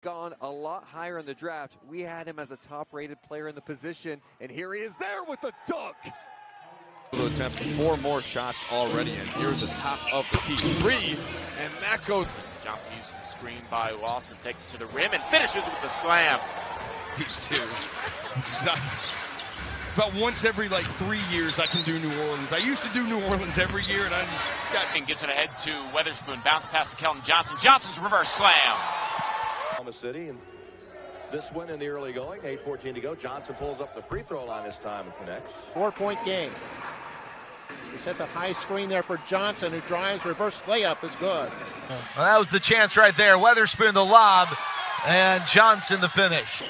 Gone a lot higher in the draft. We had him as a top-rated player in the position, and here he is there with the dunk. To attempt 4 more shots already, and here's a top of the key 3, and that goes. Johnson uses the screen by Lawson, takes it to the rim, and finishes with the slam. It's not. About once every 3 years I can do New Orleans. I used to do New Orleans every year, and I just got. And gets it ahead to Weatherspoon, bounce pass to Keldon Johnson. Johnson's reverse slam. City, and this win in the early going, 8:14 to go. Johnson pulls up the free throw line this time and connects. 4-point game. He set the high screen there for Johnson, who drives, reverse layup is good. Well, that was the chance right there. Weatherspoon the lob, and Johnson the finish.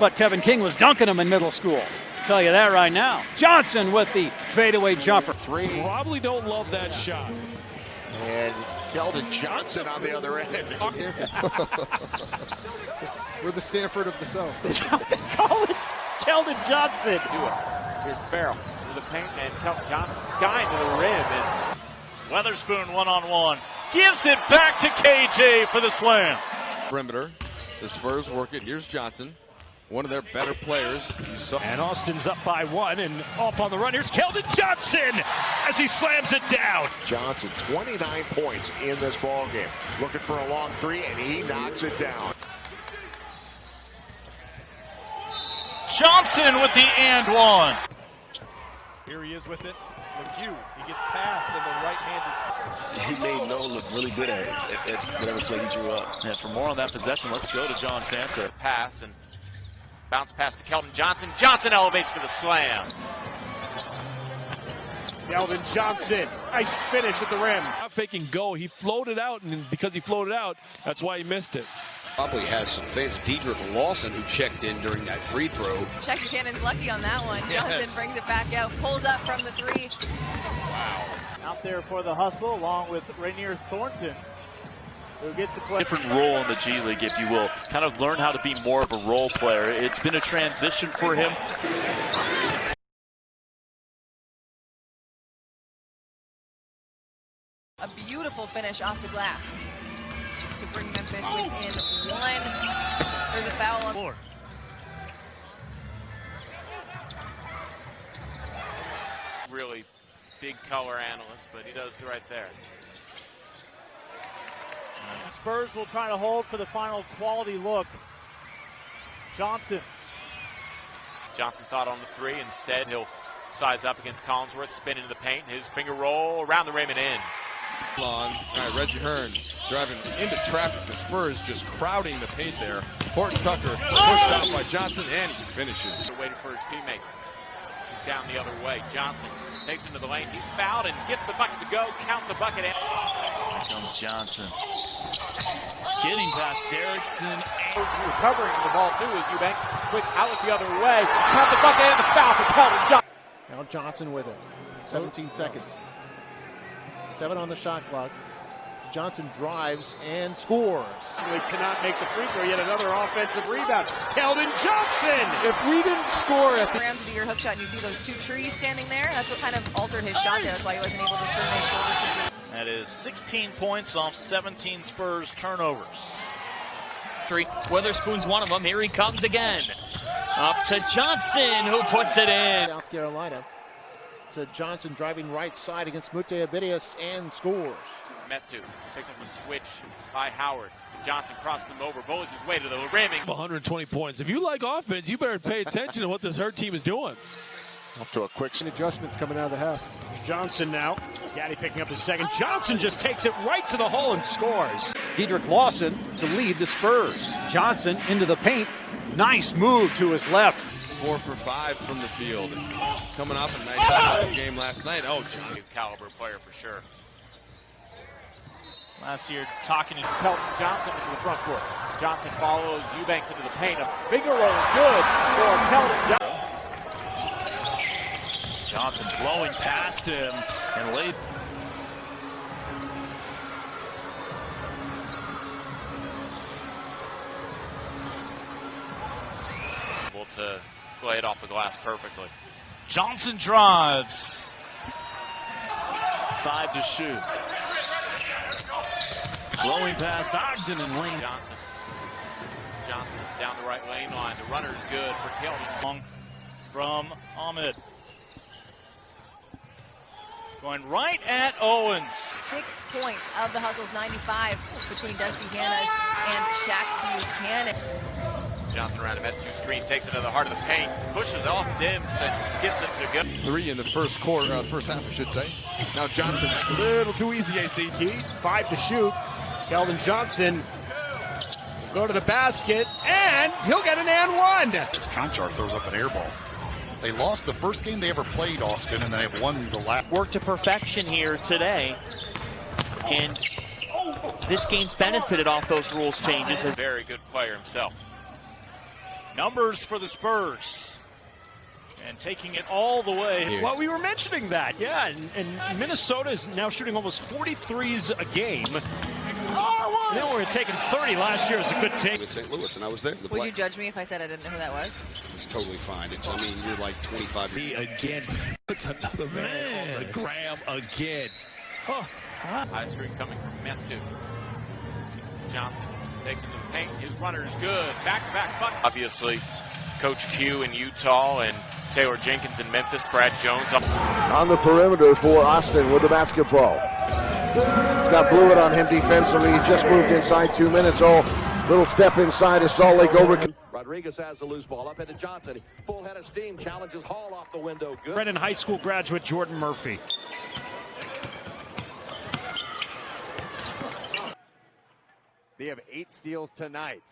But Tevin King was dunking him in middle school. I'll tell you that right now. Johnson with the fadeaway jumper. 3. Probably don't love that shot. And Keldon Johnson on the other end. We're the Stanford of the South. Call it Keldon Johnson. Here's Farrell to the paint, and Keldon Johnson skying to the rim. And Weatherspoon one-on-one. Gives it back to KJ for the slam. Perimeter. The Spurs work it. Here's Johnson, one of their better players. You saw. And Austin's up by 1 and off on the run. Here's Keldon Johnson as he slams it down. Johnson, 29 points in this ball game. Looking for a long 3, and he knocks it down. Johnson with the and 1. Here he is with it. McHugh, he gets past in the right-handed side. He made Noah look really good at whatever play he drew up. And for more on that possession, let's go to John Fanta. pass, and bounce pass to Keldon Johnson. Johnson elevates for the slam. Keldon Johnson, nice finish at the rim. Not faking go, he floated out, and because he floated out, that's why he missed it. Probably has some fans. Dedrick Lawson, who checked in during that free throw. Check your cannon's lucky on that one. Johnson brings it back out, pulls up from the 3. Wow. Out there for the hustle, along with Rainier Thornton, who gets to play. Different role in the G League, if you will. Kind of learn how to be more of a role player. It's been a transition for him. A beautiful finish off the glass to bring Memphis within 1. There's a foul on Floor. Really big color analyst, but he does right there. Spurs will try to hold for the final quality look. Johnson. Johnson thought on the 3. Instead, he'll size up against Collinsworth, spin into the paint, his finger roll around the rim and in. Long. All right, Reggie Hearn driving into traffic. The Spurs just crowding the paint there. Horton Tucker pushed out by Johnson, and he finishes. Waiting for his teammates. He's down the other way. Johnson takes him to the lane. He's fouled and gets the bucket to go. Count the bucket. Here comes Johnson. Getting past Derrickson. Recovering the ball too is Eubanks. Quick outlet the other way. Count the bucket and the foul for Keldon Johnson. Now Johnson with it. 17 seconds. 7 on the shot clock. Johnson drives and scores. He cannot make the free throw. Yet another offensive rebound. Keldon Johnson! If we didn't score at Ram to do your hook shot, and you see those 2 trees standing there. That's what kind of altered his shot there. That's why he wasn't able to turn his shoulders. That is 16 points off 17 Spurs turnovers. Weatherspoon's one of them. Here he comes again. Up to Johnson, who puts it in. South Carolina. So Johnson driving right side against Mute Abidius and scores. Metu picks up a switch by Howard. Johnson crosses him over, bowls his way to the rim. 120 points. If you like offense, you better pay attention to what this Hurt team is doing. Off to a quick Adjustments coming out of the half. Johnson now. Gaddy picking up his second. Johnson just takes it right to the hole and scores. Dedrick Lawson to lead the Spurs. Johnson into the paint. Nice move to his left. 4 for 5 from the field. Coming off a nice offensive game last night. Oh, Johnson. Caliber player for sure. Last year, talking to Keldon Johnson into the front court. Johnson follows Eubanks into the paint. A finger roll is good for Keldon Johnson. Johnson blowing past him and late. Able to lay it off the glass perfectly. Johnson drives. 5 to shoot. Blowing past Ogden and Lane. Johnson down the right lane line. The runner's good for Keldon. From Ahmed. Going right at Owens. 6 point of the Hustle's 95 between Dusty Hannas and Shaq Buchanan. Johnson around him at 2 screen, takes it to the heart of the paint, pushes off Dims and gets it to go. 3 in the first quarter, first half, I should say. Now Johnson, that's a little too easy, AC. Heat, 5 to shoot. Keldon Johnson will go to the basket, and he'll get an and one. Conchar throws up an air ball. They lost the first game they ever played, Austin, and they have won the last. Work to perfection here today, and this game's benefited off those rules changes. A very good player himself. Numbers for the Spurs. And taking it all the way. Well, we were mentioning that, yeah. And Minnesota is now shooting almost 43s a game. And then we're taking 30 last year as a good team. With St. Louis, and I was there. Would you judge me if I said I didn't know who that was? It's totally fine. I mean, you're like 25. He again puts another man on the gram again. High screen coming from Metu. Johnson takes him to the paint. His runner is good. Back-to-back bucket. Obviously, Coach Q in Utah and Taylor Jenkins in Memphis. Brad Jones on the perimeter for Austin with the basketball. He's got Blewett on him defensively. He just moved inside 2 minutes. Little step inside as Salt Lake over. Rodriguez has the loose ball up into Johnson. Full head of steam, challenges Hall off the window. Good. Brennan High School graduate Jordan Murphy. They have 8 steals tonight.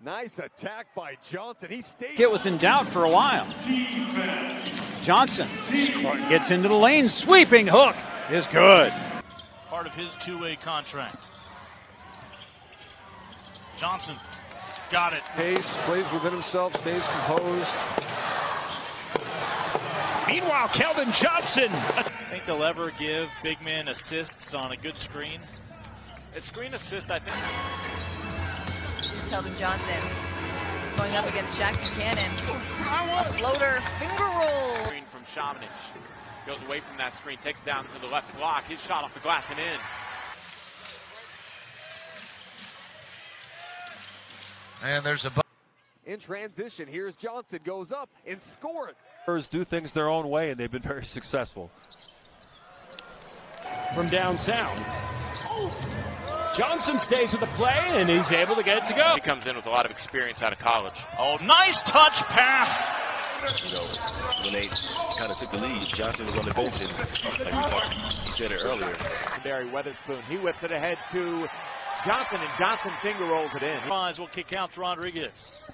Nice attack by Johnson. He stayed. It was in doubt for a while. Johnson gets into the lane. Sweeping hook is good. Part of his 2-way contract. Johnson got it. Pace, plays within himself, stays composed. Meanwhile, Keldon Johnson. I think they'll ever give big man assists on a good screen. A screen assist, I think. Keldon Johnson going up against Shaq Buchanan. A floater finger roll. Screen from Shamanich. Goes away from that screen, takes it down to the left block. His shot off the glass and in. And there's a in transition. Here's Johnson, goes up and score it. Spurs do things their own way, and they've been very successful. From downtown. Johnson stays with the play, and he's able to get it to go. He comes in with a lot of experience out of college. Oh, nice touch pass. You know, when they kind of took the lead, Johnson was on the bench, and like he said it earlier. Barry Weatherspoon, he whips it ahead to Johnson, and Johnson finger rolls it in. Will kick out to Rodriguez.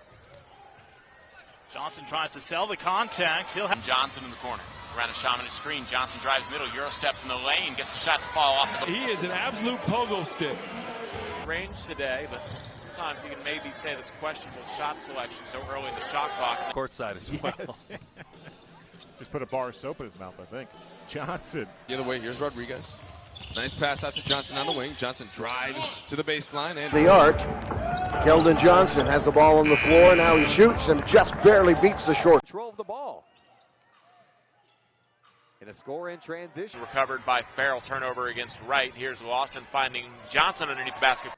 Johnson tries to sell the contact. He'll have Johnson in the corner. Around a Shamanich screen, Johnson drives middle, Euro steps in the lane, gets the shot to fall off. He is an absolute pogo stick. Range today, but sometimes you can maybe say that's questionable shot selection so early in the shot clock. Courtside as well. Yes. Just put a bar of soap in his mouth, I think. Johnson. The other way, here's Rodriguez. Nice pass out to Johnson on the wing. Johnson drives to the baseline. And the arc. Keldon Johnson has the ball on the floor. Now he shoots and just barely beats the short. Control of the ball. In a score in transition. Recovered by Farrell, turnover against Wright. Here's Lawson finding Johnson underneath the basket.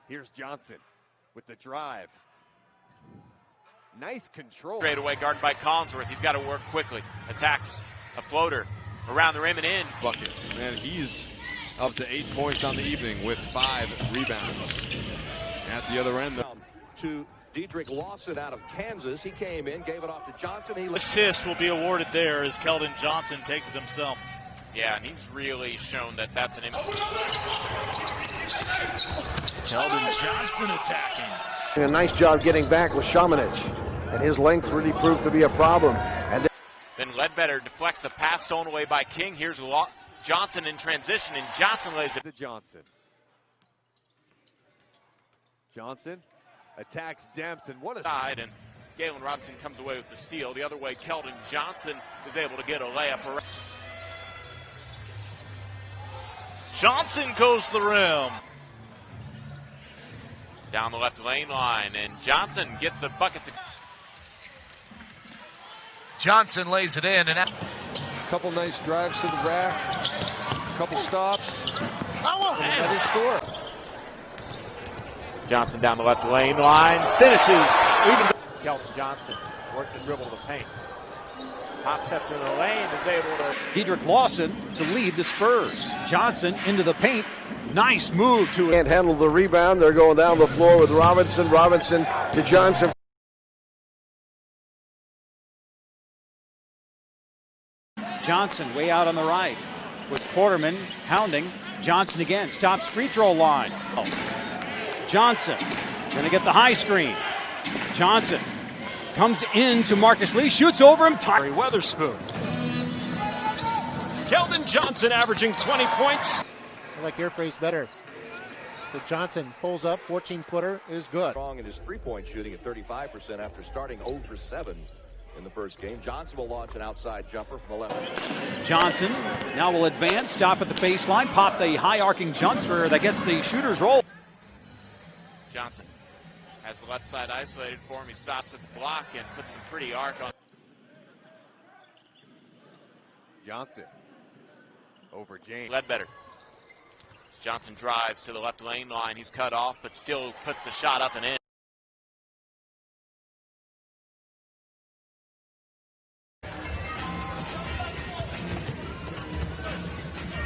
Here's Johnson with the drive. Nice control. Straight away guarded by Collinsworth. He's got to work quickly. Attacks a floater around the rim and in. Bucket. Man, he's up to 8 points on the evening with 5 rebounds. At the other end. To Dedrick Lawson out of Kansas. He came in, gave it off to Johnson. Assist will be awarded there as Keldon Johnson takes it himself. Yeah, and he's really shown that that's an impact. Keldon Johnson attacking. A nice job getting back with Shamanich. And his length really proved to be a problem. And then Ledbetter deflects the pass stolen away by King. Here's Johnson in transition, and Johnson lays it to Johnson. Johnson attacks Dempson. What a side, and Galen Robinson comes away with the steal. The other way, Keldon Johnson is able to get a layup. Johnson goes to the rim. Down the left lane line, and Johnson gets the bucket to. Johnson lays it in, and a couple nice drives to the rack, a couple stops, and another score. Johnson down the left lane line, finishes. Even Keldon Johnson works and dribble to the paint. Top steps in the lane, is able to. Dedrick Lawson to lead the Spurs. Johnson into the paint. Nice move to it. Can't handle the rebound. They're going down the floor with Robinson. Robinson to Johnson. Johnson way out on the right with Quarterman pounding. Johnson again, stops free throw line. Johnson gonna get the high screen. Johnson comes in to Marcus Lee, shoots over him. Weatherspoon. Keldon Johnson averaging 20 points. I like your phrase better. So Johnson pulls up, 14-footer is good. Strong in his three-point shooting at 35% after starting 0 for 7 in the first game. Johnson will launch an outside jumper from the left. Johnson now will advance, stop at the baseline, pop the high arcing jumper that gets the shooter's roll. Johnson has the left side isolated for him. He stops at the block and puts some pretty arc on. Johnson over James. Ledbetter. Johnson drives to the left lane line. He's cut off, but still puts the shot up and in.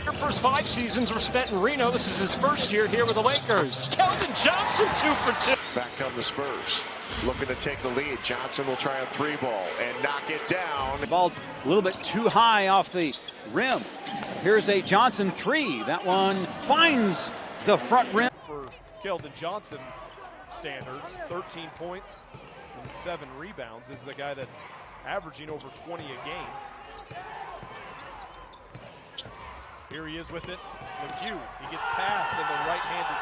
Their first 5 seasons were spent in Reno. This is his first year here with the Lakers. Keldon Johnson 2 for 2. Back come the Spurs, looking to take the lead. Johnson will try a 3-ball and knock it down. Ball a little bit too high off the rim. Here's a Johnson 3. That one finds the front rim. For Keldon Johnson standards, 13 points and 7 rebounds. This is a guy that's averaging over 20 a game. Here he is with it. McHugh, he gets past in the right-handed